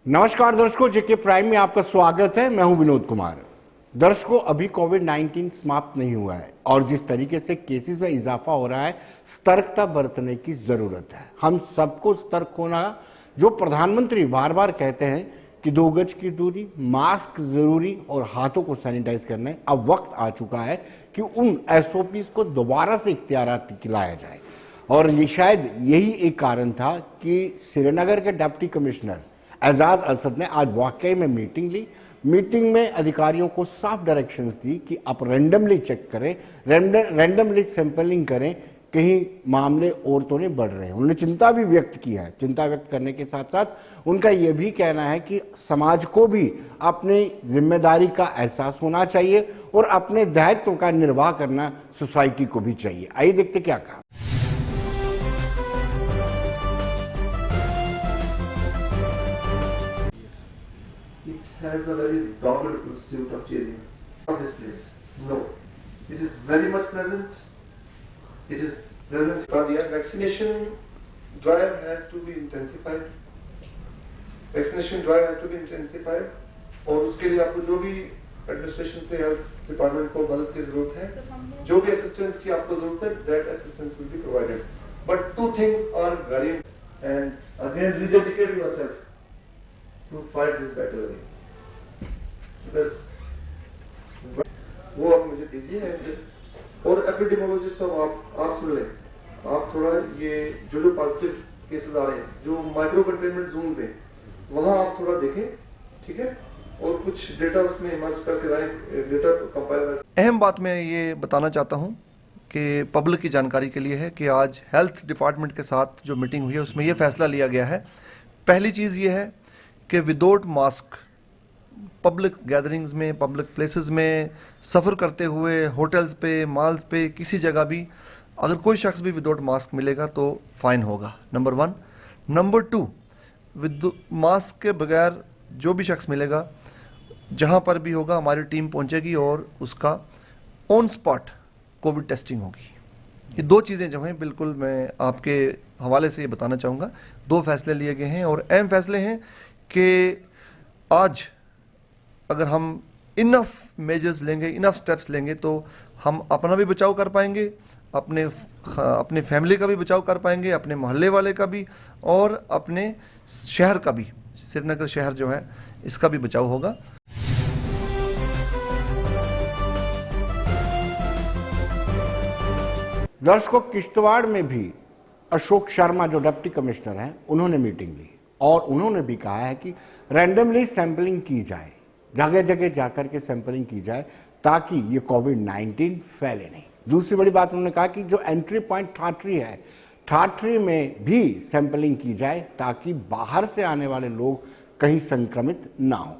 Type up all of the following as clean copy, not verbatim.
नमस्कार दर्शकों, जेके प्राइम में आपका स्वागत है। मैं हूं विनोद कुमार। दर्शकों, अभी कोविड-19 समाप्त नहीं हुआ है और जिस तरीके से केसेस में इजाफा हो रहा है, सतर्कता बरतने की जरूरत है। हम सबको सतर्क होना, जो प्रधानमंत्री बार बार कहते हैं कि 2 गज की दूरी, मास्क जरूरी और हाथों को सैनिटाइज करना है, अब वक्त आ चुका है कि उन एसओपीज को दोबारा से इख्तियारात में लाया जाए। और ये शायद यही एक कारण था कि श्रीनगर के डिप्टी कमिश्नर एजाज असद ने आज वाकई में मीटिंग ली। मीटिंग में अधिकारियों को साफ डायरेक्शंस दी कि आप रैंडमली चेक करें, रैंडमली सैंपलिंग करें, कहीं मामले और तो नहीं बढ़ रहे हैं। उन्होंने चिंता भी व्यक्त की है। चिंता व्यक्त करने के साथ साथ उनका यह भी कहना है कि समाज को भी अपनी जिम्मेदारी का एहसास होना चाहिए और अपने दायित्व का निर्वाह करना सोसाइटी को भी चाहिए। आइए देखते क्या कहा। has a very dogged pursuit of chasing this place. No, it is very much present. It is present. The vaccination drive has to be intensified. Vaccination drive has to be intensified. और उसके लिए आपको जो भी administration से health department को मदद की जरूरत है, जो भी असिस्टेंस की आपको जरूरत है, that assistance will be provided. But 2 things are very important. And again, rededicate yourself to fight this battle again. बस वो आप मुझे दीजिए। और एपिडेमियोलॉजिस्ट साहब आप सुन लें, आप थोड़ा ये जो पॉजिटिव केसेस आ रहे हैं, जो माइक्रो कंटेनमेंट जोन हैं, वहां आप थोड़ा देखें, ठीक है, और कुछ डेटा उसमें इमर्ज करके लाएं, डेटा कंपाइल करके। अहम बात मैं ये बताना चाहता हूँ कि पब्लिक की जानकारी के लिए है कि आज हेल्थ डिपार्टमेंट के साथ जो मीटिंग हुई है उसमें ये फैसला लिया गया है। पहली चीज़ ये है कि विदाउट मास्क पब्लिक गैदरिंग्स में, पब्लिक प्लेसेस में सफ़र करते हुए, होटल्स पे, मॉल्स पे, किसी जगह भी अगर कोई शख्स भी विदाउट मास्क मिलेगा तो फ़ाइन होगा, नंबर 1। नंबर 2, विद मास्क के बगैर जो भी शख्स मिलेगा, जहाँ पर भी होगा, हमारी टीम पहुँचेगी और उसका ऑन स्पॉट कोविड टेस्टिंग होगी। ये 2 चीज़ें जो हैं, बिल्कुल मैं आपके हवाले से ये बताना चाहूँगा। 2 फैसले लिए गए हैं और अहम फैसले हैं कि आज अगर हम इनफ मेजर्स लेंगे, इनफ स्टेप्स लेंगे, तो हम अपना भी बचाव कर पाएंगे, अपने फैमिली का भी बचाव कर पाएंगे, अपने मोहल्ले वाले का भी, और अपने शहर का भी, श्रीनगर शहर जो है इसका भी बचाव होगा। दर्शकों, किश्तवाड़ में भी अशोक शर्मा जो डिप्टी कमिश्नर हैं, उन्होंने मीटिंग ली और उन्होंने भी कहा है कि रैंडमली सैंपलिंग की जाए, जगह जगह जाकर के सैंपलिंग की जाए ताकि ये कोविड-19 फैले नहीं। दूसरी बड़ी बात उन्होंने कहा कि जो एंट्री पॉइंट ठाठरी है, ठाठरी में भी सैंपलिंग की जाए ताकि बाहर से आने वाले लोग कहीं संक्रमित ना हो।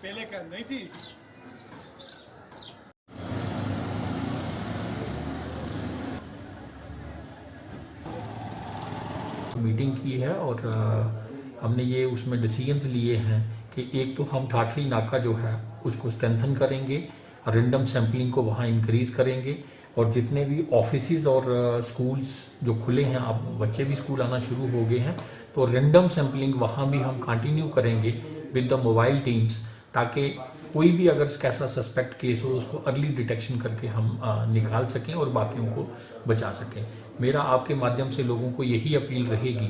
पहले क्या नहीं थी? मीटिंग की है और हमने ये उसमें डिसीजंस लिए हैं कि एक तो हम ठाठरी नाका जो है उसको स्ट्रेंथन करेंगे, रैंडम सैम्पलिंग को वहाँ इंक्रीज करेंगे, और जितने भी ऑफिसेज और स्कूल्स जो खुले हैं, अब बच्चे भी स्कूल आना शुरू हो गए हैं, तो रैंडम सैम्पलिंग वहाँ भी हम कंटिन्यू करेंगे विद द मोबाइल टीम्स, ताकि कोई भी अगर कैसा सस्पेक्ट केस हो उसको अर्ली डिटेक्शन करके हम निकाल सकें और बाकियों को बचा सकें। मेरा आपके माध्यम से लोगों को यही अपील रहेगी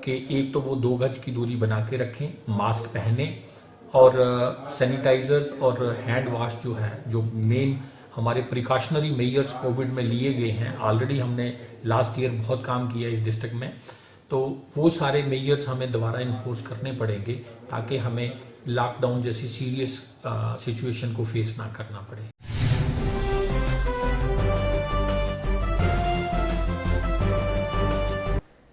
कि एक तो वो 2 गज की दूरी बना के रखें, मास्क पहने, और सैनिटाइजर्स और हैंड वॉश जो है, जो मेन हमारे प्रिकॉशनरी मेजर्स कोविड में लिए गए हैं, ऑलरेडी हमने लास्ट ईयर बहुत काम किया इस डिस्ट्रिक्ट में, तो वो सारे मेजर्स हमें दोबारा इन्फोर्स करने पड़ेंगे ताकि हमें लॉकडाउन जैसी सीरियस सिचुएशन को फेस ना करना पड़े।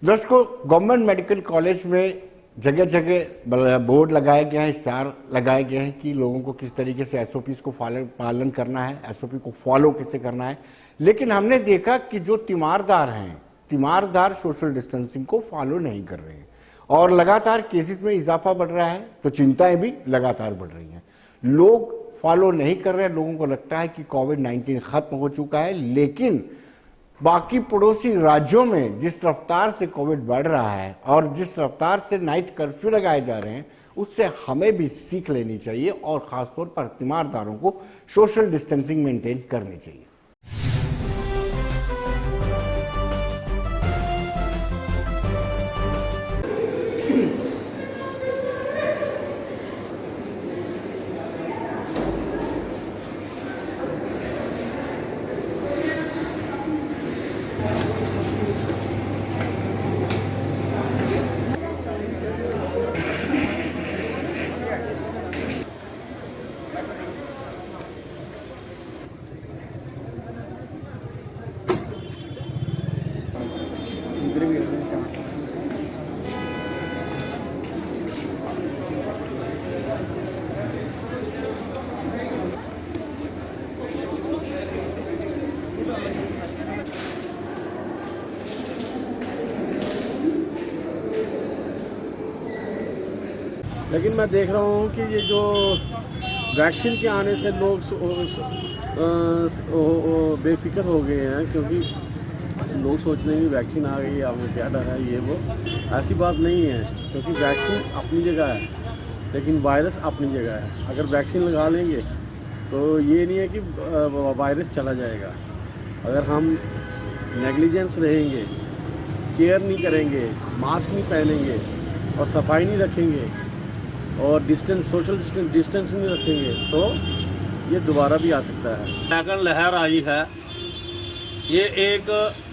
दर्शकों, गवर्नमेंट मेडिकल कॉलेज में जगह जगह बोर्ड लगाए गए हैं, इश्तेहार लगाए गए हैं कि लोगों को किस तरीके से एसओपीज को पालन करना है, एसओपी को फॉलो कैसे करना है। लेकिन हमने देखा कि जो तीमारदार हैं, तीमारदार सोशल डिस्टेंसिंग को फॉलो नहीं कर रहे हैं और लगातार केसेस में इजाफा बढ़ रहा है, तो चिंताएं भी लगातार बढ़ रही हैं। लोग फॉलो नहीं कर रहे हैं, लोगों को लगता है कि कोविड-19 खत्म हो चुका है, लेकिन बाकी पड़ोसी राज्यों में जिस रफ्तार से कोविड बढ़ रहा है और जिस रफ्तार से नाइट कर्फ्यू लगाए जा रहे हैं, उससे हमें भी सीख लेनी चाहिए और खासतौर पर तीमारदारों को सोशल डिस्टेंसिंग मेंटेन करनी चाहिए। लेकिन मैं देख रहा हूँ कि ये जो वैक्सीन के आने से लोग बेफिक्र हो गए हैं, क्योंकि लोग सोच रहे हैं कि वैक्सीन आ गई है, हमें क्या डर है, ये वो। ऐसी बात नहीं है, क्योंकि वैक्सीन अपनी जगह है लेकिन वायरस अपनी जगह है। अगर वैक्सीन लगा लेंगे तो ये नहीं है कि वायरस चला जाएगा। अगर हम नेग्लिजेंस रहेंगे, केयर नहीं करेंगे, मास्क नहीं पहनेंगे और सफाई नहीं रखेंगे और सोशल डिस्टेंस नहीं रखेंगे तो ये दोबारा भी आ सकता है। सेकंड लहर आई है, ये एक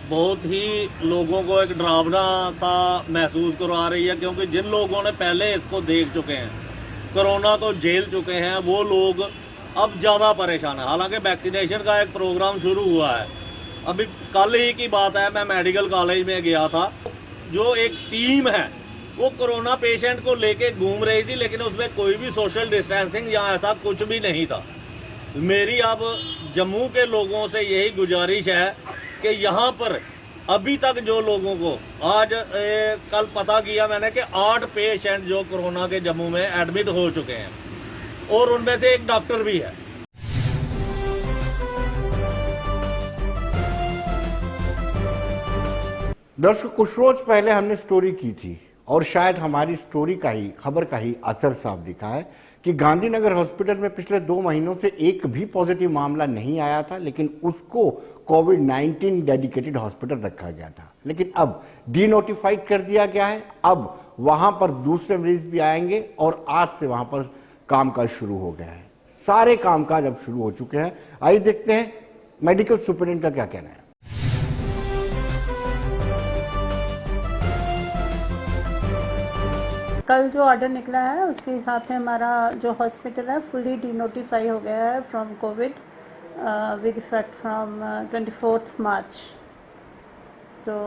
बहुत ही लोगों को एक डरावना सा महसूस करवा रही है, क्योंकि जिन लोगों ने पहले इसको देख चुके हैं, कोरोना को झेल चुके हैं, वो लोग अब ज़्यादा परेशान हैं। हालांकि वैक्सीनेशन का एक प्रोग्राम शुरू हुआ है। अभी कल ही की बात है, मैं मेडिकल कॉलेज में गया था, जो एक टीम है वो कोरोना पेशेंट को लेके घूम रही थी, लेकिन उसमें कोई भी सोशल डिस्टेंसिंग या ऐसा कुछ भी नहीं था। मेरी अब जम्मू के लोगों से यही गुजारिश है कि यहाँ पर अभी तक जो लोगों को कल पता किया मैंने कि 8 पेशेंट जो कोरोना के जम्मू में एडमिट हो चुके हैं और उनमें से एक डॉक्टर भी है। दर्शकों, कुछ रोज पहले हमने स्टोरी की थी और शायद हमारी स्टोरी का ही, खबर का ही असर साफ दिखा है कि गांधीनगर हॉस्पिटल में पिछले 2 महीनों से एक भी पॉजिटिव मामला नहीं आया था, लेकिन उसको कोविड-19 डेडिकेटेड हॉस्पिटल रखा गया था। लेकिन अब डीनोटिफाइड कर दिया गया है। अब वहां पर दूसरे मरीज भी आएंगे और आज से वहां पर कामकाज शुरू हो गया है। सारे कामकाज अब शुरू हो चुके हैं। आइए देखते हैं मेडिकल सुपरिटेंडेंट का क्या कहना है। कल जो ऑर्डर निकला है उसके हिसाब से हमारा जो हॉस्पिटल है फुली डीनोटिफाई हो गया है from Covid with effect from 24 मार्च। तो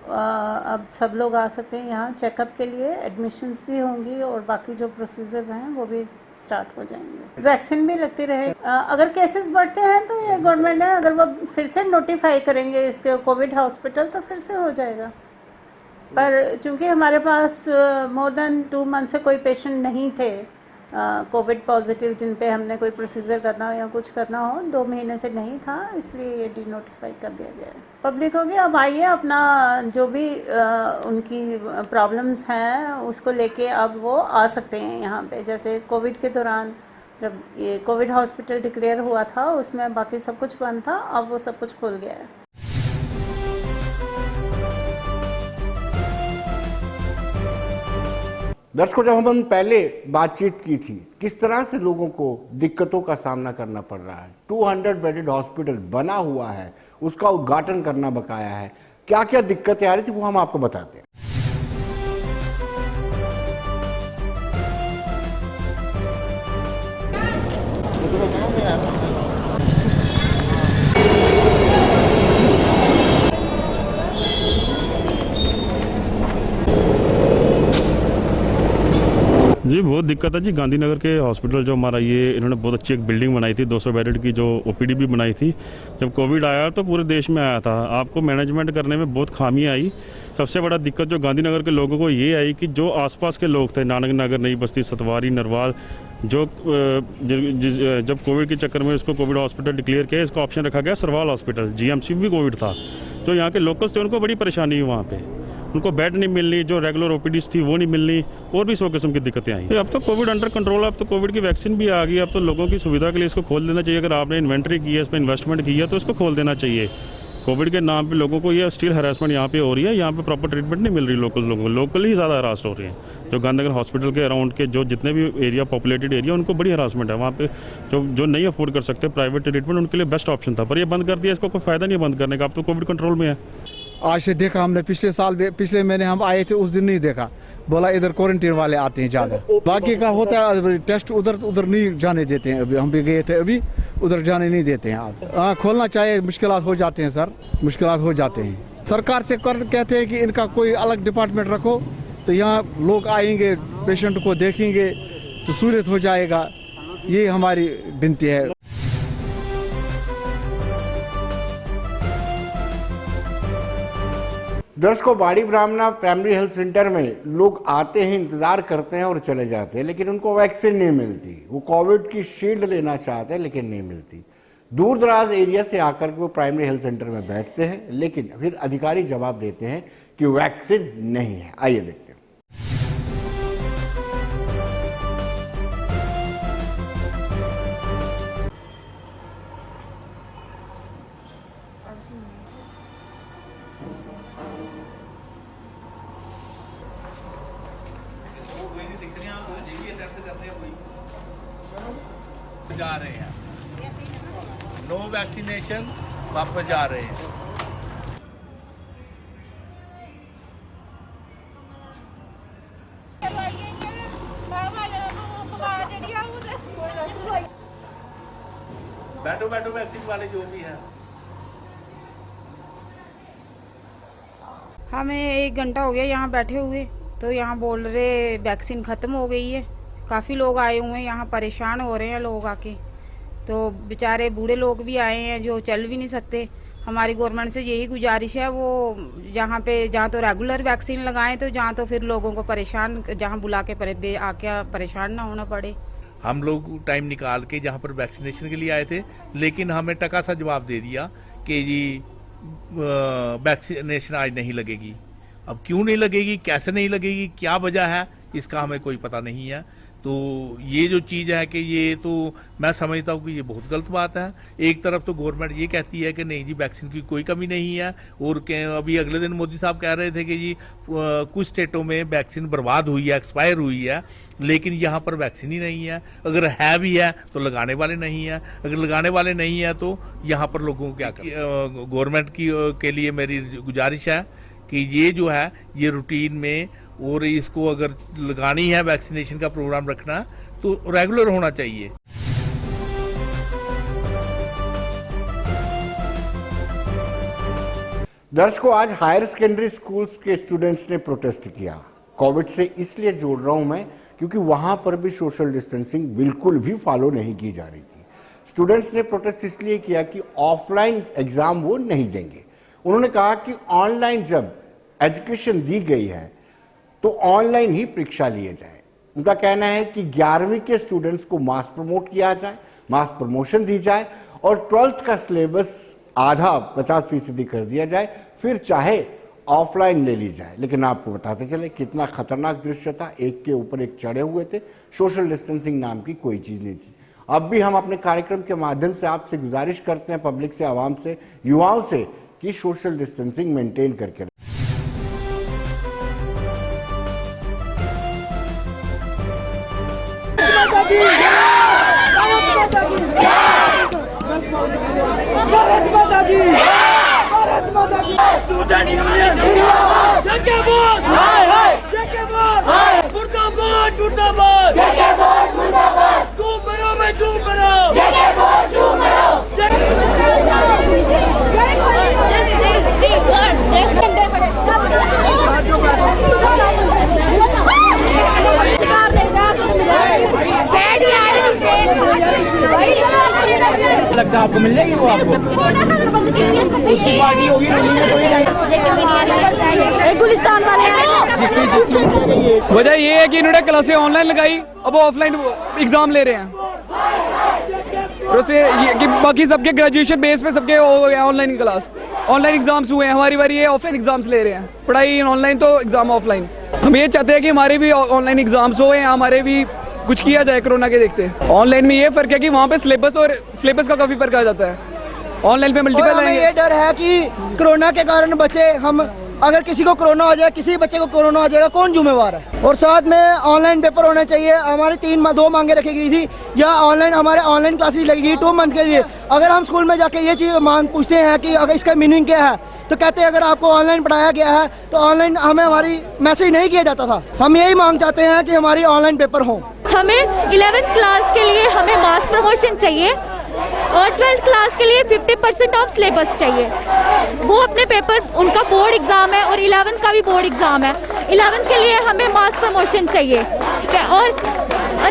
अब सब लोग आ सकते हैं यहाँ चेकअप के लिए, एडमिशन्स भी होंगी और बाकी जो प्रोसीजर्स हैं वो भी स्टार्ट हो जाएंगे। वैक्सीन भी लगती रहे। अगर केसेस बढ़ते हैं तो ये गवर्नमेंट है, अगर वो फिर से नोटिफाई करेंगे इसके कोविड हॉस्पिटल तो फिर से हो जाएगा। पर चूंकि हमारे पास मोर देन 2 मंथ से कोई पेशेंट नहीं थे कोविड पॉजिटिव जिन पे हमने कोई प्रोसीजर करना हो या कुछ करना हो, 2 महीने से नहीं था, इसलिए ये डीनोटिफाई कर दिया गया है। पब्लिक हो गया, अब आइए अपना जो भी उनकी प्रॉब्लम्स हैं उसको लेके अब वो आ सकते हैं यहाँ पे। जैसे कोविड के दौरान जब ये कोविड हॉस्पिटल डिक्लेयर हुआ था उसमें बाकी सब कुछ बंद था, अब वो सब कुछ खुल गया है। दर्शकों, जब हम पहले बातचीत की थी किस तरह से लोगों को दिक्कतों का सामना करना पड़ रहा है, 200 बेडेड हॉस्पिटल बना हुआ है, उसका उद्घाटन करना बकाया है, क्या क्या दिक्कतें आ रही थी वो हम आपको बताते हैं। जी बहुत दिक्कत है जी। गांधीनगर के हॉस्पिटल जो हमारा ये इन्होंने बहुत अच्छी एक बिल्डिंग बनाई थी, 200 बेडेड की, जो ओपीडी भी बनाई थी। जब कोविड आया तो पूरे देश में आया था, आपको मैनेजमेंट करने में बहुत खामी आई। सबसे बड़ा दिक्कत जो गांधीनगर के लोगों को ये आई कि जो आसपास के लोग थे, नानक नगर, नई बस्ती, सतवारी, नरवाल, जो जब कोविड के चक्कर में इसको कोविड हॉस्पिटल डिक्लेयर किया, इसका ऑप्शन रखा गया सरवाल हॉस्पिटल, जीएमसी भी कोविड था। तो यहाँ के लोकल्स थे, उनको बड़ी परेशानी हुई वहाँ पे, उनको बेड नहीं मिलनी, जो रेगुलर ओपीडीज थी वो नहीं मिलनी, और भी 100 किस्म की दिक्कतें आई। अब तो कोविड अंडर कंट्रोल है, अब तो कोविड की वैक्सीन भी आ गई, अब तो लोगों की सुविधा के लिए इसको खोल देना चाहिए। अगर आपने इन्वेंट्री की है, इस पर इन्वेस्टमेंट की है, तो इसको खोल देना चाहिए। कोविड के नाम पे लोगों को ये स्टिल हरासमेंट यहाँ पे हो रही है, यहाँ पे प्रॉपर ट्रीटमेंट नहीं मिल रही लोकल लोगों को, लोकल ही ज़्यादा हरास हो रही है। जो गांधीनगर हॉस्पिटल के अराउंड के जो जितने भी एरिया, पॉपुलेटेड एरिया, उनको बड़ी हरासमेंट है वहाँ पे। जो नहीं अफोर्ड कर सकते प्राइवेट ट्रीटमेंट, उनके लिए बेस्ट ऑप्शन था, पर ये बंद कर दिया। इसको कोई फायदा नहीं बंद करने का, अब तो कोविड कंट्रोल में है। आज से देखा हमने, पिछले महीने हम आए थे, उस दिन नहीं देखा, बोला इधर क्वारंटीन वाले आते हैं ज़्यादा। बाकी का होता है टेस्ट, उधर नहीं जाने देते हैं। अभी हम भी गए थे, अभी उधर जाने नहीं देते हैं। आज खोलना चाहिए, मुश्किलात हो जाते हैं सर, मुश्किलात हो जाते हैं। सरकार से कहते हैं कि इनका कोई अलग डिपार्टमेंट रखो, तो यहाँ लोग आएंगे, पेशेंट को देखेंगे, तो सहूलियत हो जाएगा। ये हमारी विनती है। दर्शकों, बाड़ी ब्राह्मणा प्राइमरी हेल्थ सेंटर में लोग आते हैं, इंतजार करते हैं और चले जाते हैं, लेकिन उनको वैक्सीन नहीं मिलती। वो कोविड की शील्ड लेना चाहते हैं, लेकिन नहीं मिलती। दूर दराज एरिया से आकर के वो प्राइमरी हेल्थ सेंटर में बैठते हैं, लेकिन फिर अधिकारी जवाब देते हैं कि वैक्सीन नहीं है। आइए देखते हैं। जा रहे हैं, नो वैक्सीनेशन, वापस जा रहे हैं। बैठो बैठो, वैक्सीन वाले जो भी है। हमें 1 घंटा हो गया यहाँ बैठे हुए, तो यहाँ बोल रहे वैक्सीन ख़त्म हो गई है। काफ़ी लोग आए हुए हैं यहाँ, परेशान हो रहे हैं लोग आके। तो बेचारे बूढ़े लोग भी आए हैं जो चल भी नहीं सकते। हमारी गवर्नमेंट से यही गुजारिश है, वो जहाँ तो रेगुलर वैक्सीन लगाएं, तो जहाँ तो फिर लोगों को परेशान, जहाँ बुला के आके परेशान ना होना पड़े। हम लोग टाइम निकाल के जहाँ पर वैक्सीनेशन के लिए आए थे, लेकिन हमें टका सा जवाब दे दिया कि जी वैक्सीनेशन आज नहीं लगेगी। अब क्यों नहीं लगेगी, कैसे नहीं लगेगी, क्या वजह है, इसका हमें कोई पता नहीं है। तो ये जो चीज़ है कि ये तो मैं समझता हूँ कि ये बहुत गलत बात है। एक तरफ तो गवर्नमेंट ये कहती है कि नहीं जी वैक्सीन की कोई कमी नहीं है, और अभी अगले दिन मोदी साहब कह रहे थे कि जी कुछ स्टेटों में वैक्सीन बर्बाद हुई है, एक्सपायर हुई है, लेकिन यहाँ पर वैक्सीन ही नहीं है। अगर है भी है तो लगाने वाले नहीं है, अगर लगाने वाले नहीं है तो यहाँ पर लोगों को क्या, गवर्नमेंट के लिए मेरी गुजारिश है कि ये जो है ये रूटीन में, और इसको अगर लगानी है, वैक्सीनेशन का प्रोग्राम रखना, तो रेगुलर होना चाहिए। दर्शकों, आज हायर सेकेंडरी स्कूल्स के स्टूडेंट्स ने प्रोटेस्ट किया। कोविड से इसलिए जोड़ रहा हूं मैं क्योंकि वहां पर भी सोशल डिस्टेंसिंग बिल्कुल भी फॉलो नहीं की जा रही थी। स्टूडेंट्स ने प्रोटेस्ट इसलिए किया कि ऑफलाइन एग्जाम वो नहीं देंगे। उन्होंने कहा कि ऑनलाइन जब एजुकेशन दी गई है तो ऑनलाइन ही परीक्षा लिए जाए। उनका कहना है कि 11वीं के स्टूडेंट्स को मास प्रमोट किया जाए, मास प्रमोशन दी जाए, और 12th का सिलेबस आधा 50% कर दिया जाए, फिर चाहे ऑफलाइन ले ली जाए। लेकिन आपको बताते चले कितना खतरनाक दृश्य था, एक के ऊपर एक चढ़े हुए थे, सोशल डिस्टेंसिंग नाम की कोई चीज नहीं थी। अब भी हम अपने कार्यक्रम के माध्यम से आपसे गुजारिश करते हैं, पब्लिक से, आवाम से, युवाओं से, कि सोशल डिस्टेंसिंग मेंटेन करके स्टूडेंट यूनियन जय बोल, मुर्दाबाद मुर्दाबाद, डूब मरो मैं डूब मरो, लगता है आपको मिल जाएगी वो आपको? उसकी पार्टी होगी गुलिस्तान वाले वजह ये है कि इन्होंने क्लासें ऑनलाइन लगाई, अब वो ऑफलाइन एग्जाम ले रहे हैं। और उससे ये कि बाकी सबके ग्रेजुएशन बेस पे सबके हो गया ऑनलाइन क्लास, ऑनलाइन एग्जाम्स हुए हैं। हमारी बारी ये ऑफलाइन एग्जाम्स ले रहे हैं, पढ़ाई ऑनलाइन तो एग्जाम ऑफलाइन। हम ये चाहते हैं कि हमारे भी ऑनलाइन एग्जाम्स हो, हमारे भी कुछ किया जाए कोरोना के देखते। ऑनलाइन में ये फर्क है कि वहाँ पे सिलेबस का काफी फर्क आ जाता है, ऑनलाइन पे मल्टीपल है। ये डर है कि कोरोना के कारण बच्चे, हम अगर किसी को कोरोना आ जाए, किसी बच्चे को कोरोना आ जाएगा, कौन जिम्मेवार है? और साथ में ऑनलाइन पेपर होने चाहिए। हमारी 2 मांगे रखी गई थी, या ऑनलाइन हमारे ऑनलाइन क्लासेस लगेगी 2 मंथ के लिए। अगर हम स्कूल में जाके ये चीज़ मांग पूछते हैं कि अगर इसका मीनिंग क्या है, तो कहते हैं अगर आपको ऑनलाइन पढ़ाया गया है तो ऑनलाइन हमें हमारी मैसेज नहीं किया जाता था। हम यही मांग चाहते हैं कि हमारी ऑनलाइन पेपर हो। हमें 11th क्लास के लिए हमें मास प्रमोशन चाहिए और 12th क्लास के लिए 50% ऑफ सिलेबस चाहिए। वो अपने पेपर, उनका बोर्ड एग्जाम है और 11th का भी बोर्ड एग्जाम है। 11th के लिए हमें मास प्रमोशन चाहिए, ठीक है। और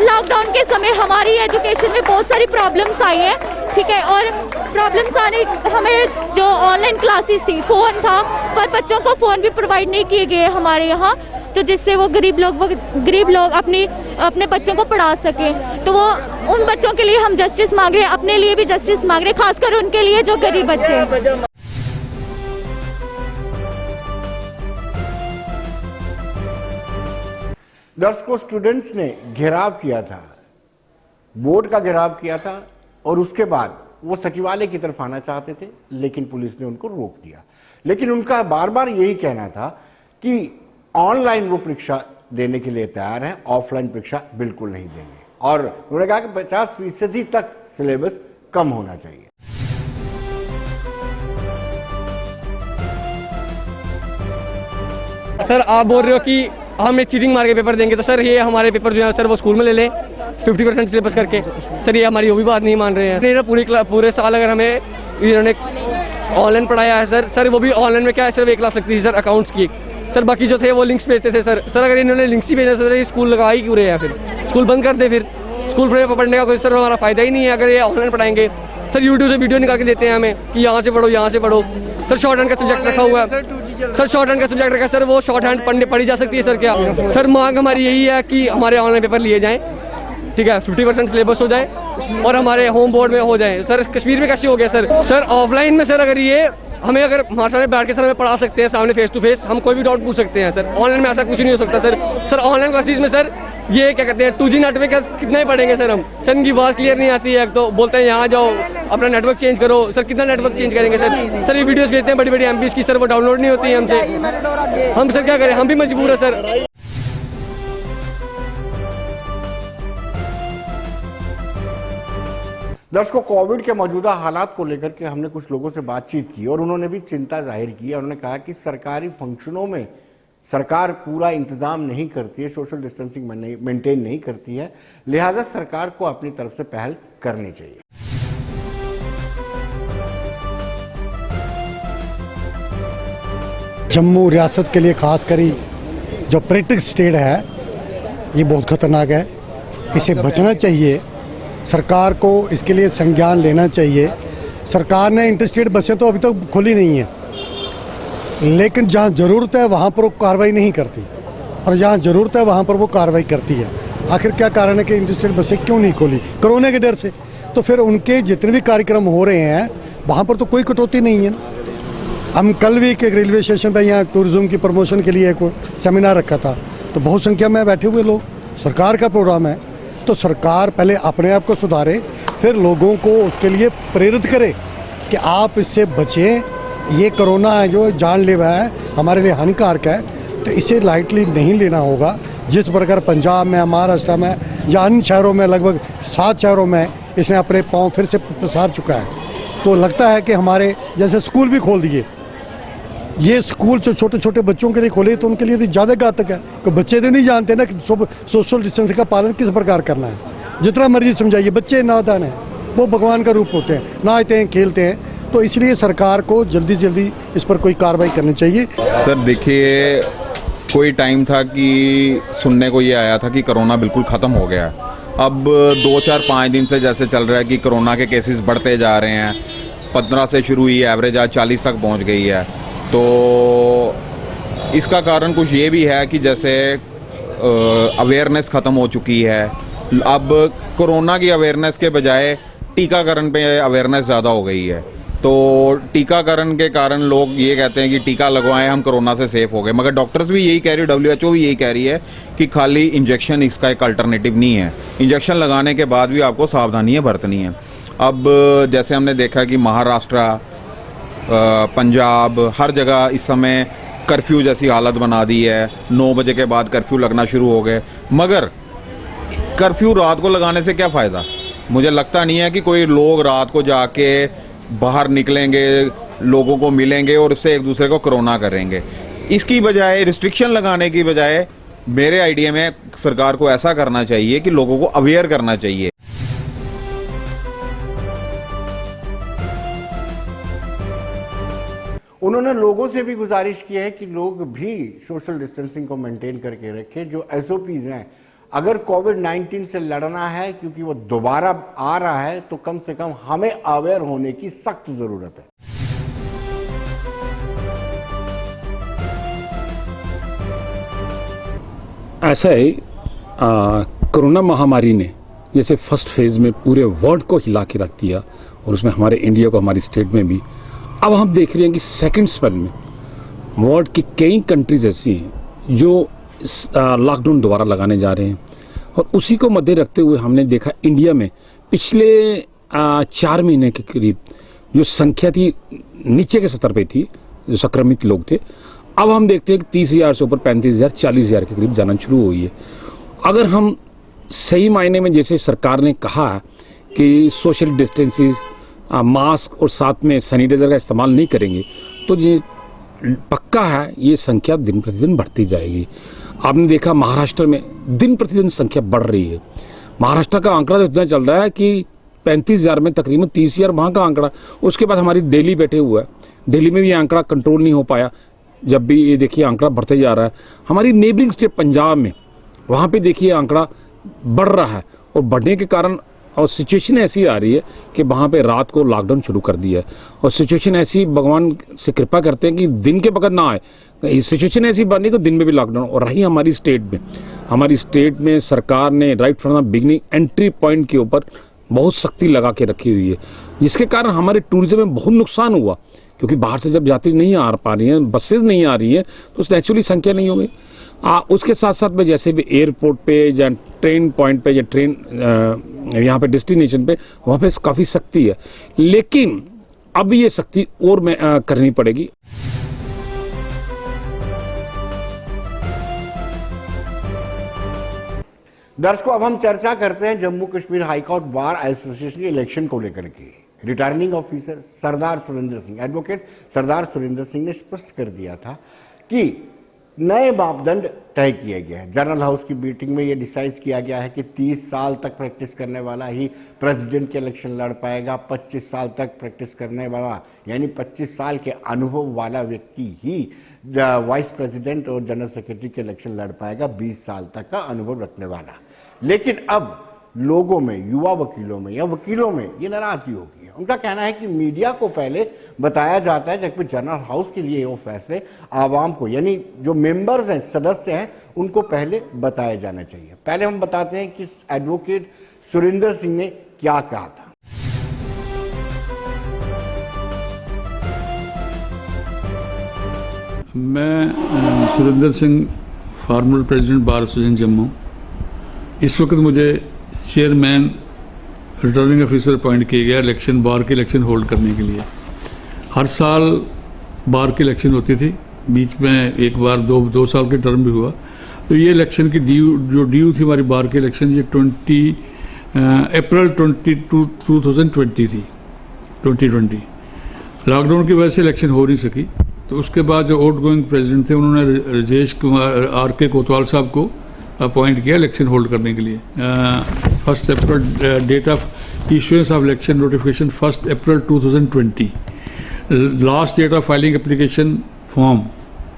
लॉकडाउन के समय हमारी एजुकेशन में बहुत सारी प्रॉब्लम्स आई हैं, ठीक है। और प्रॉब्लम्स आने, हमें जो ऑनलाइन क्लासेस थी, फ़ोन था, पर बच्चों को फ़ोन भी प्रोवाइड नहीं किए गए हमारे यहाँ, तो जिससे वो गरीब लोग अपने बच्चों को पढ़ा सकें। तो वो उन बच्चों के लिए हम जस्टिस मांग रहे हैं, अपने लिए भी जस्टिस मांग रहे हैं, खासकर उनके लिए जो गरीब बच्चे हैं। दर्शकों, स्टूडेंट्स ने घेराव किया था, बोर्ड का घेराव किया था और उसके बाद वो सचिवालय की तरफ आना चाहते थे, लेकिन पुलिस ने उनको रोक दिया। लेकिन उनका बार बार यही कहना था कि ऑनलाइन वो परीक्षा देने के लिए तैयार हैं, ऑफलाइन परीक्षा बिल्कुल नहीं देंगे। और उन्होंने कहा कि 50% तक सिलेबस कम होना चाहिए। सर आप बोल रहे हो कि हम एक चीटिंग मार के पेपर देंगे, तो सर ये हमारे पेपर जो है सर वो स्कूल में ले लें 50% सिलेबस करके। सर ये हमारी वो भी बात नहीं मान रहे हैं। पूरे साल अगर हमें इन्होंने ऑनलाइन पढ़ाया है सर वो भी ऑनलाइन में क्या है, सिर्फ 1 क्लास लगती थी सर अकाउंट्स की। सर बाकी जो थे वो लिंक्स भेजते थे सर अगर इन्होंने लिंक्स ही भेजे सर स्कूल लगा ही क्यों रहे हैं? फिर स्कूल बंद कर दे, फिर स्कूल पढ़ने का कोई सर हमारा फायदा ही नहीं है अगर ये ऑनलाइन पढ़ाएंगे। सर यूट्यूब से वीडियो निकाल के देते हैं हमें कि यहाँ से पढ़ो। सर शॉर्ट हैंड का सब्जेक्ट रखा हुआ है, सर शॉर्ट हैंड का सब्जेक्ट रखा है सर, वो शॉर्ट हैंड पढ़ी जा सकती है सर? क्या सर मांग हमारी यही है कि हमारे ऑनलाइन पेपर लिए जाएँ, ठीक है, 50% सिलेबस हो जाए और हमारे होम बोर्ड में हो जाए। सर कश्मीर में कैसे हो गया सर ऑफलाइन में सर अगर ये हमें अगर हमारे सामने बैठ के सर हमें पढ़ा सकते हैं सामने फेस टू फेस, हम कोई भी डाउट पूछ सकते हैं सर। ऑनलाइन में ऐसा कुछ नहीं हो सकता सर ऑनलाइन क्लासेस में सर ये क्या कहते हैं 2G नेटवर्क कितना ही पढ़ेंगे सर हम? सर इनकी आवाज़ क्लियर नहीं आती है, तो बोलते हैं यहाँ जाओ अपना नेटवर्क चेंज करो। सर कितना नेटवर्क चेंज करेंगे सर ये वीडियोस भेजते हैं बड़ी MBs की सर, वो डाउनलोड नहीं होती है हमसे। हम सर क्या करें, हम भी मजबूर है सर। दर्शकों, कोविड के मौजूदा हालात को लेकर के हमने कुछ लोगों से बातचीत की और उन्होंने भी चिंता जाहिर की। उन्होंने कहा कि सरकारी फंक्शनों में सरकार पूरा इंतजाम नहीं करती है, सोशल डिस्टेंसिंग मेंटेन नहीं करती है, लिहाजा सरकार को अपनी तरफ से पहल करनी चाहिए। जम्मू रियासत के लिए खास करी जो पर्यटक स्टेट है ये बहुत खतरनाक है, इसे बचना चाहिए। सरकार को इसके लिए संज्ञान लेना चाहिए। सरकार ने इंटरस्टेट बसें तो अभी तक खोली नहीं है, लेकिन जहाँ ज़रूरत है वहाँ पर वो कार्रवाई नहीं करती और जहाँ ज़रूरत है वहाँ पर वो कार्रवाई करती है। आखिर क्या कारण है कि इंटरस्टेट बसें क्यों नहीं खोली? कोरोना के डर से। तो फिर उनके जितने भी कार्यक्रम हो रहे हैं वहाँ पर तो कोई कटौती नहीं है। हम कल भी एक रेलवे स्टेशन पर यहाँ टूरिज्म की प्रमोशन के लिए एक सेमिनार रखा था, तो बहुत संख्या में बैठे हुए लोग, सरकार का प्रोग्राम है, तो सरकार पहले अपने आप को सुधारे, फिर लोगों को उसके लिए प्रेरित करे कि आप इससे बचें। ये कोरोना है जो जानलेवा है, हमारे लिए हानिकारक है, तो इसे लाइटली नहीं लेना होगा। जिस प्रकार पंजाब में, महाराष्ट्र में या अन्य शहरों में, लगभग 7 शहरों में इसने अपने पाँव फिर से पसार चुका है, तो लगता है कि हमारे जैसे स्कूल भी खोल दिए, ये स्कूल जो छोटे छोटे बच्चों के लिए खोले तो उनके लिए तो ज़्यादा घातक है, तो बच्चे तो नहीं जानते ना कि सोशल डिस्टेंसिंग का पालन किस प्रकार करना है। जितना मर्जी समझाइए, बच्चे नादान हैं, वो भगवान का रूप होते हैं, नाचते हैं, खेलते हैं, तो इसलिए सरकार को जल्दी से जल्दी इस पर कोई कार्रवाई करनी चाहिए। सर देखिए, कोई टाइम था कि सुनने को ये आया था कि कोरोना बिल्कुल ख़त्म हो गया, अब 2-4-5 दिन से जैसे चल रहा है कि कोरोना के केसेस बढ़ते जा रहे हैं, 15 से शुरू हुई एवरेज आज 40 तक पहुंच गई है। तो इसका कारण कुछ ये भी है कि जैसे अवेयरनेस ख़त्म हो चुकी है। अब कोरोना की अवेयरनेस के बजाय टीकाकरण पे अवेयरनेस ज़्यादा हो गई है। तो टीकाकरण के कारण लोग ये कहते हैं कि टीका लगवाएं, हम कोरोना से सेफ हो गए, मगर डॉक्टर्स भी यही कह रही है, WHO भी यही कह रही है कि खाली इंजेक्शन इसका एक अल्टरनेटिव नहीं है। इंजेक्शन लगाने के बाद भी आपको सावधानियाँ बरतनी है। अब जैसे हमने देखा कि महाराष्ट्र, पंजाब, हर जगह इस समय कर्फ्यू जैसी हालत बना दी है। 9 बजे के बाद कर्फ्यू लगना शुरू हो गए, मगर कर्फ्यू रात को लगाने से क्या फ़ायदा? मुझे लगता नहीं है कि कोई लोग रात को जाके बाहर निकलेंगे, लोगों को मिलेंगे और उससे एक दूसरे को कोरोना करेंगे। इसकी बजाय रिस्ट्रिक्शन लगाने की बजाय मेरे आइडिया में सरकार को ऐसा करना चाहिए कि लोगों को अवेयर करना चाहिए। उन्होंने लोगों से भी गुजारिश की है कि लोग भी सोशल डिस्टेंसिंग को मेंटेन करके रखें। जो SOPs हैं, अगर कोविड-19 से लड़ना है क्योंकि वो दोबारा आ रहा है, तो कम से कम हमें अवेयर होने की सख्त जरूरत है। ऐसा है, कोरोना महामारी ने जैसे फर्स्ट फेज में पूरे वर्ल्ड को हिला के रख दिया और उसमें हमारे इंडिया को, हमारी स्टेट में भी। अब हम देख रहे हैं कि सेकंड स्पेल में वर्ल्ड की कई कंट्रीज ऐसी हैं जो लॉकडाउन दोबारा लगाने जा रहे हैं, और उसी को मद्दे रखते हुए हमने देखा इंडिया में पिछले 4 महीने के करीब जो संख्या थी नीचे के स्तर पे थी, जो संक्रमित लोग थे। अब हम देखते हैं कि 30,000 से ऊपर 35,000, 40,000 के करीब जाना शुरू हुई है। अगर हम सही मायने में जैसे सरकार ने कहा कि सोशल डिस्टेंसिंग, मास्क और साथ में सैनिटाइजर का इस्तेमाल नहीं करेंगे, तो ये पक्का है ये संख्या दिन प्रतिदिन बढ़ती जाएगी। आपने देखा महाराष्ट्र में दिन प्रतिदिन संख्या बढ़ रही है। महाराष्ट्र का आंकड़ा तो इतना चल रहा है कि 35,000 में तकरीबन 30,000 वहाँ का आंकड़ा। उसके बाद हमारी दिल्ली बैठे हुआ है, दिल्ली में भी आंकड़ा कंट्रोल नहीं हो पाया, जब भी ये देखिए आंकड़ा बढ़ते जा रहा है। हमारी नेबरिंग स्टेट पंजाब में, वहाँ पे देखिए आंकड़ा बढ़ रहा है, और बढ़ने के कारण और सिचुएशन ऐसी आ रही है कि वहाँ पे रात को लॉकडाउन शुरू कर दिया है। और सिचुएशन ऐसी, भगवान से कृपा करते हैं कि दिन के वक्त ना आए, सिचुएशन ऐसी बनी कि दिन में भी लॉकडाउन। और रही हमारी स्टेट में सरकार ने right from the beginning entry point के ऊपर बहुत सख्ती लगा के रखी हुई है, जिसके कारण हमारे टूरिज्म में बहुत नुकसान हुआ, क्योंकि बाहर से जब यात्री नहीं आ पा रही हैं, बसेज नहीं आ रही हैं, तो नेचुरली संख्या नहीं हो गई। उसके साथ साथ में जैसे भी एयरपोर्ट पे या ट्रेन पॉइंट पे या ट्रेन यहाँ पे डेस्टिनेशन पे, वहाँ पे काफ़ी सख्ती है, लेकिन अब ये सख्ती और करनी पड़ेगी। दर्शकों, अब हम चर्चा करते हैं Jammu Kashmir high court bar association के इलेक्शन को लेकर के। रिटर्निंग ऑफिसर सरदार सुरेंद्र सिंह, एडवोकेट सरदार सुरेंद्र सिंह ने स्पष्ट कर दिया था कि नए मापदंड तय किए गए हैं। जनरल हाउस की मीटिंग में यह डिसाइड किया गया है कि 30 साल तक प्रैक्टिस करने वाला ही प्रेसिडेंट के इलेक्शन लड़ पाएगा। 25 साल तक प्रैक्टिस करने वाला, यानी 25 साल के अनुभव वाला व्यक्ति ही वाइस प्रेसिडेंट और जनरल सेक्रेटरी के इलेक्शन लड़ पाएगा, 20 साल तक का अनुभव रखने वाला। लेकिन अब लोगों में, युवा वकीलों में या वकीलों में ये नाराजगी हो गई है। उनका कहना है कि मीडिया को पहले बताया जाता है, जबकि जनरल हाउस के लिए वो फैसले आवाम को, यानी जो मेंबर्स हैं, सदस्य हैं, उनको पहले बताए जाने चाहिए। पहले हम बताते हैं कि एडवोकेट सुरेंद्र सिंह ने क्या कहा था। मैं Surendra Singh, former president bar association Jammu. इस वक्त मुझे चेयरमैन रिटर्निंग ऑफिसर अपॉइंट किया गया इलेक्शन, बार के इलेक्शन होल्ड करने के लिए। हर साल बार की इलेक्शन होती थी, बीच में एक बार दो साल के टर्म भी हुआ। तो ये इलेक्शन की ड्यू थी हमारी बार की इलेक्शन, ये अप्रैल 2020 थी, 2020। लॉकडाउन की वजह से इलेक्शन हो नहीं सकी। तो उसके बाद जो आउट गोइंग प्रेसिडेंट थे, उन्होंने राजेश कुमार RK कोतवाल साहब को अपॉइंट किया इलेक्शन होल्ड करने के लिए। 1 April date of issuance of election notification 1 April 2020। Last date of filing application form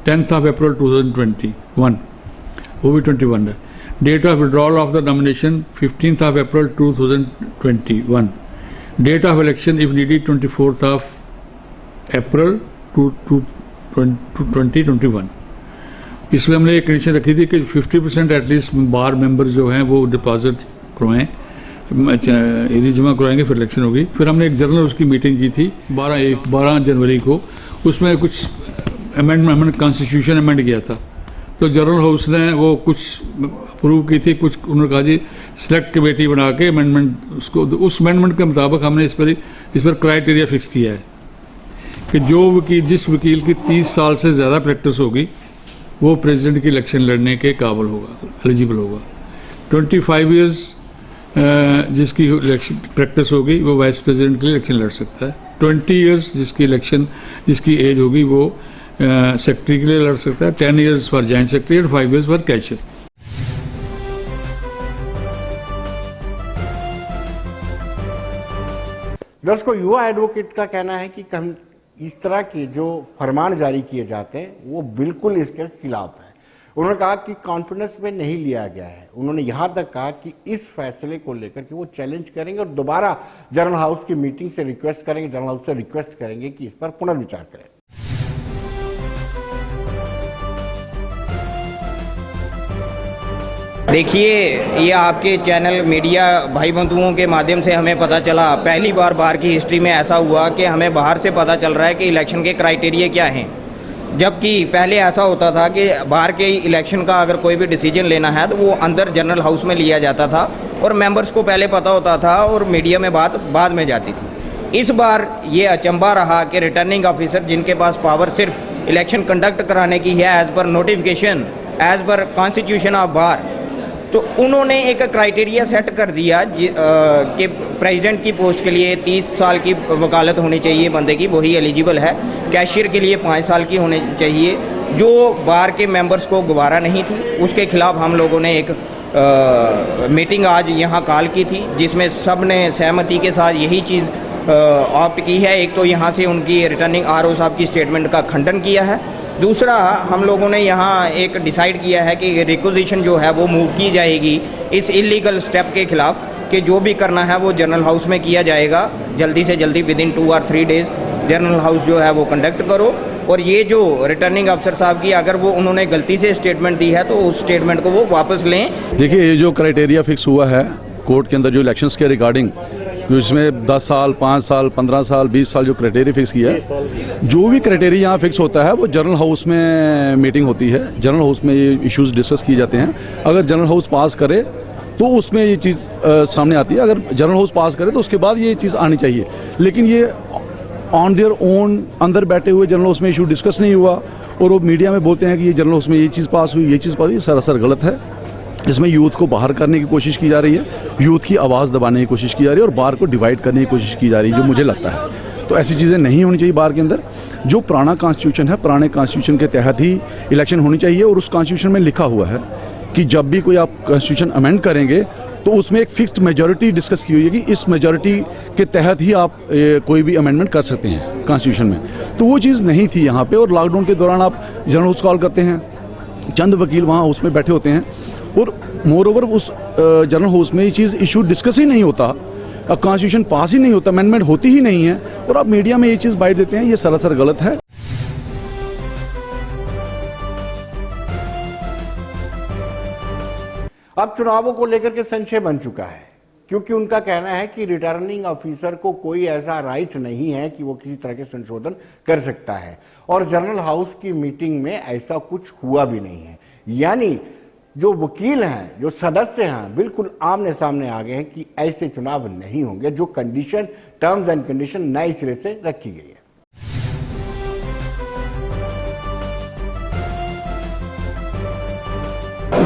10 April 2021, वो भी 21 है। Date of withdrawal of the nomination 15th of April 2021. Date of election if needed 24th of April 2021. इसमें हमने एक condition रखी थी कि 50% at least बार members जो हैं वो डिपॉजिट करवाएं, यदि जमा करवाएंगे फिर इलेक्शन होगी। फिर हमने एक जनरल उसकी मीटिंग की थी 12 जनवरी को, उसमें कुछ अमेंडमेंट कॉन्स्टिट्यूशन अमेंड किया था, तो जनरल हाउस ने वो कुछ अप्रूव की थी, कुछ उन्होंने कहा जी सिलेक्ट कमेटी बना के अमेंडमेंट उसको, उस अमेंडमेंट के मुताबिक हमने इस पर क्राइटेरिया फिक्स किया है कि जो वकील, जिस वकील की 30 साल से ज़्यादा प्रैक्टिस होगी वो प्रेसिडेंट की इलेक्शन लड़ने के काबिल होगा, एलिजिबल होगा। 25 इयर्स जिसकी इलेक्शन प्रैक्टिस होगी वो वाइस प्रेसिडेंट के लिए इलेक्शन लड़ सकता है। 20 इयर्स जिसकी एज होगी वो सेक्रेटरी के लिए लड़ सकता है। 10 इयर्स फॉर जॉइंट सेक्रेटरी और 5 इयर्स फॉर कैशियर। दर्शकों, युवा एडवोकेट का कहना है कि इस तरह के जो फरमान जारी किए जाते हैं वो बिल्कुल इसके खिलाफ है। उन्होंने कहा कि कॉन्फिडेंस में नहीं लिया गया है। उन्होंने यहां तक कहा कि इस फैसले को लेकर के वो चैलेंज करेंगे और दोबारा जनरल हाउस की मीटिंग से रिक्वेस्ट करेंगे, जनरल हाउस से रिक्वेस्ट करेंगे कि इस पर पुनर्विचार करें। देखिए, ये आपके चैनल मीडिया भाई बंधुओं के माध्यम से हमें पता चला, पहली बार बाहर की हिस्ट्री में ऐसा हुआ कि हमें बाहर से पता चल रहा है कि इलेक्शन के क्राइटेरिया क्या हैं। जबकि पहले ऐसा होता था कि बाहर के इलेक्शन का अगर कोई भी डिसीजन लेना है तो वो अंदर जनरल हाउस में लिया जाता था और मेंबर्स को पहले पता होता था और मीडिया में बात बाद में जाती थी। इस बार ये अचंभा रहा कि रिटर्निंग ऑफिसर जिनके पास पावर सिर्फ इलेक्शन कंडक्ट कराने की है as per notification, as per constitution of बार, तो उन्होंने एक क्राइटेरिया सेट कर दिया कि प्रेसिडेंट की पोस्ट के लिए 30 साल की वकालत होनी चाहिए बंदे की, वही एलिजिबल है। कैशियर के लिए 5 साल की होनी चाहिए, जो बार के मेंबर्स को गवारा नहीं थी। उसके खिलाफ हम लोगों ने एक मीटिंग आज यहाँ कॉल की थी, जिसमें सब ने सहमति के साथ यही चीज़ ऑप्ट की है। एक तो यहाँ से उनकी रिटर्निंग आरओ साहब की स्टेटमेंट का खंडन किया है, दूसरा हम लोगों ने यहाँ एक डिसाइड किया है कि रिक्विजिशन जो है वो मूव की जाएगी इस इलीगल स्टेप के खिलाफ, कि जो भी करना है वो जनरल हाउस में किया जाएगा जल्दी से जल्दी, विदिन 2 और 3 डेज जनरल हाउस जो है वो कंडक्ट करो। और ये जो रिटर्निंग अफसर साहब की अगर वो उन्होंने गलती से स्टेटमेंट दी है तो उस स्टेटमेंट को वो वापस लें। देखिए, ये जो क्राइटेरिया फिक्स हुआ है कोर्ट के अंदर जो इलेक्शंस के रिगार्डिंग, जो इसमें 10 साल, 5 साल, 15 साल, 20 साल जो क्राइटेरिया फिक्स किया है, जो भी क्राइटेरिया यहाँ फिक्स होता है वो जनरल हाउस में मीटिंग होती है, जनरल हाउस में ये इश्यूज डिस्कस किए जाते हैं। अगर जनरल हाउस पास करे तो उसमें ये चीज़ सामने आती है, अगर जनरल हाउस पास करे तो उसके बाद ये चीज़ आनी चाहिए। लेकिन ये ऑन देयर ओन अंदर बैठे हुए जनरल हाउस में इशू डिस्कस नहीं हुआ और वो मीडिया में बोलते हैं कि ये जनरल हाउस में ये चीज़ पास हुई, ये चीज़ पास हुई, ये सरासर गलत है। इसमें यूथ को बाहर करने की कोशिश की जा रही है, यूथ की आवाज़ दबाने की कोशिश की जा रही है और बार को डिवाइड करने की कोशिश की जा रही है, जो मुझे लगता है। तो ऐसी चीज़ें नहीं होनी चाहिए बार के अंदर। जो पुराना कॉन्स्टिट्यूशन है, पुराने कॉन्स्टिट्यूशन के तहत ही इलेक्शन होनी चाहिए और उस कॉन्स्टिट्यूशन में लिखा हुआ है कि जब भी कोई आप कॉन्स्टिट्यूशन अमेंड करेंगे तो उसमें एक फिक्स्ड मेजॉरिटी डिस्कस की हुई है कि इस मेजॉरिटी के तहत ही आप कोई भी अमेंडमेंट कर सकते हैं कॉन्स्टिट्यूशन में। तो वो चीज़ नहीं थी यहाँ पे, और लॉकडाउन के दौरान आप जनरल हाउस कॉल करते हैं, चंद वकील वहाँ हाउस में बैठे होते हैं और मोर ओवर उस जनरल हाउस में ये चीज़ इशू डिस्कस ही नहीं होता, अब कॉन्स्टिट्यूशन पास ही नहीं होता, अमेंडमेंट होती ही नहीं है और आप मीडिया में ये चीज़ बाइट देते हैं, ये सरासर गलत है। अब चुनावों को लेकर के संशय बन चुका है, क्योंकि उनका कहना है कि रिटर्निंग ऑफिसर को कोई ऐसा राइट नहीं है कि वो किसी तरह के संशोधन कर सकता है और जनरल हाउस की मीटिंग में ऐसा कुछ हुआ भी नहीं है। यानी जो वकील हैं, जो सदस्य हैं, बिल्कुल आमने सामने आ गए हैं कि ऐसे चुनाव नहीं होंगे, जो कंडीशन, टर्म्स एंड कंडीशन नए सिरे से रखी गई है।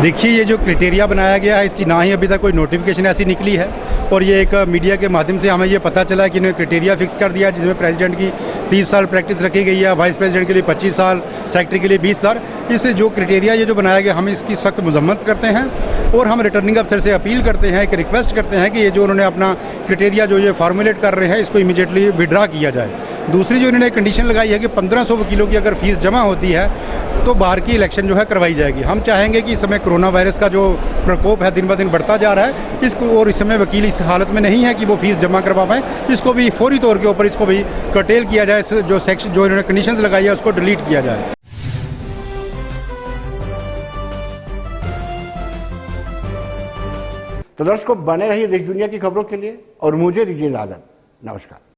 देखिए, ये जो क्राइटेरिया बनाया गया है इसकी ना ही अभी तक कोई नोटिफिकेशन ऐसी निकली है और ये एक मीडिया के माध्यम से हमें ये पता चला कि इन्होंने क्राइटेरिया फिक्स कर दिया जिसमें प्रेसिडेंट की 30 साल प्रैक्टिस रखी गई है, वाइस प्रेसिडेंट के लिए 25 साल, सेक्रेटरी के लिए 20 साल। इससे जो क्राइटेरिया ये जो बनाया गया, हम इसकी सख्त मजम्मत करते हैं और हम रिटर्निंग अफसर से अपील करते हैं कि रिक्वेस्ट करते हैं कि ये जो उन्होंने अपना क्राइटेरिया जो ये फॉर्मुलेट कर रहे हैं इसको इमीडिएटली विड्रा किया जाए। दूसरी जो इन्होंने कंडीशन लगाई है कि 1500 वकीलों की अगर फीस जमा होती है तो बाहर की इलेक्शन जो है करवाई जाएगी। हम चाहेंगे कि इस समय कोरोना वायरस का जो प्रकोप है दिन ब दिन बढ़ता जा रहा है, इसको, और इस समय वकील इस हालत में नहीं है कि वो फीस जमा करवा पाए, इसको भी फौरी तौर के ऊपर इसको भी कर्टेल किया जाए, जो सेक्शन जो इन्होंने कंडीशंस लगाई है उसको डिलीट किया जाए। तो दर्शकों, बने रहिए देश दुनिया की खबरों के लिए और मुझे दीजिए इजाजत। नमस्कार।